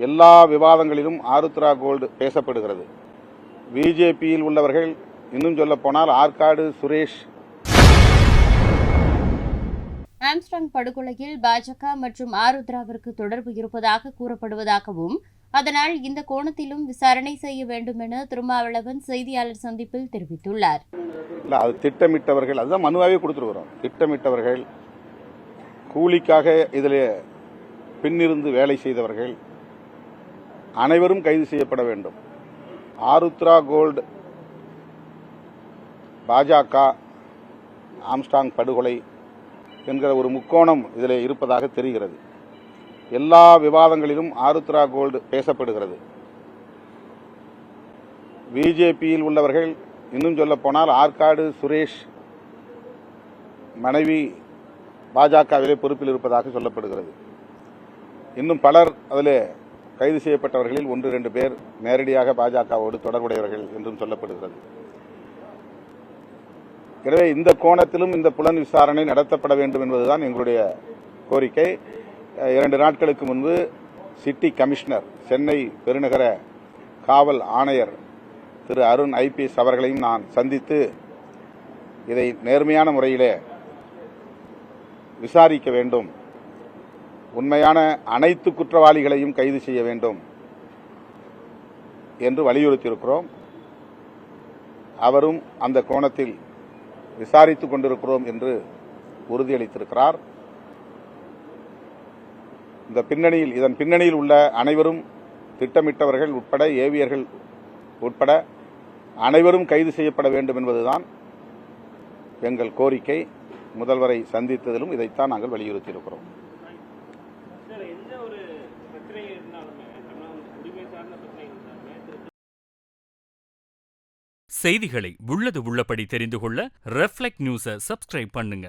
எல்லா விவாதங்களிலும் ஆருத்ரா கோல்டு பேசப்படுகிறது. பிஜேபியில் உள்ளவர்கள், இன்னும் சொல்ல போனால் ஆற்காடு சுரேஷ். ஆம்ஸ்ட்ராங் படுகொலையில் பாஜக மற்றும் ஆருத்ராவிற்கு தொடர்பு இருப்பதாக கூறப்படுவதாகவும், அதனால் இந்த கோணத்திலும் விசாரணை செய்ய வேண்டும் என திருமாவளவன் செய்தியாளர் சந்திப்பில் தெரிவித்துள்ளார். அது திட்டமிட்டவர்கள், அதுதான் மனுவாவே கொடுத்துருக்கிறோம். திட்டமிட்டவர்கள், கூலிக்காக இதில் பின்னிருந்து வேலை செய்தவர்கள் அனைவரும் கைது செய்யப்பட வேண்டும். ஆருத்ரா கோல்டு, பாஜக, ஆம்ஸ்ட்ராங் படுகொலை என்கிற ஒரு முக்கோணம் இதில் இருப்பதாக தெரிகிறது. எல்லா விவாதங்களிலும் ஆருத்ரா கோல்டு பேசப்படுகிறது. பிஜேபியில் உள்ளவர்கள், இன்னும் சொல்ல போனால் ஆற்காடு சுரேஷ் மனைவி பாஜகவிலே பொறுப்பில் இருப்பதாக சொல்லப்படுகிறது. இன்னும் பலர் அதில் கைது செய்யப்பட்டவர்களில் 1-2 பேர் நேரடியாக பாஜகவோடு தொடர்புடையவர்கள் என்றும் சொல்லப்படுகிறது. எனவே இந்த கோணத்திலும் இந்த புலன் விசாரணை நடத்தப்பட வேண்டும் என்பதுதான் எங்களுடைய கோரிக்கை. 2 நாட்களுக்கு முன்பு சிட்டி கமிஷனர், சென்னை பெருநகர காவல் ஆணையர் திரு அருண் IPS அவர்களையும் நான் சந்தித்து இதை நேர்மையான முறையிலே விசாரிக்க வேண்டும், உண்மையான அனைத்து குற்றவாளிகளையும் கைது செய்ய வேண்டும் என்று வலியுறுத்தியிருக்கிறோம். அவரும் அந்த கோணத்தில் விசாரித்துக் கொண்டிருக்கிறோம் என்று உறுதியளித்திருக்கிறார். இதன் பின்னணியில் உள்ள அனைவரும், திட்டமிட்டவர்கள் உட்பட, ஏவியர்கள் உட்பட அனைவரும் கைது செய்யப்பட வேண்டும் என்பதுதான் எங்கள் கோரிக்கை. முதல்வரை சந்தித்ததிலும் இதைத்தான் நாங்கள் வலியுறுத்தியிருக்கிறோம். செய்திகளை உள்ளது உள்ளபடி தெரிந்து கொள்ள ரெஃப்ளெக்ட் நியூஸை சப்ஸ்கிரைப் பண்ணுங்க.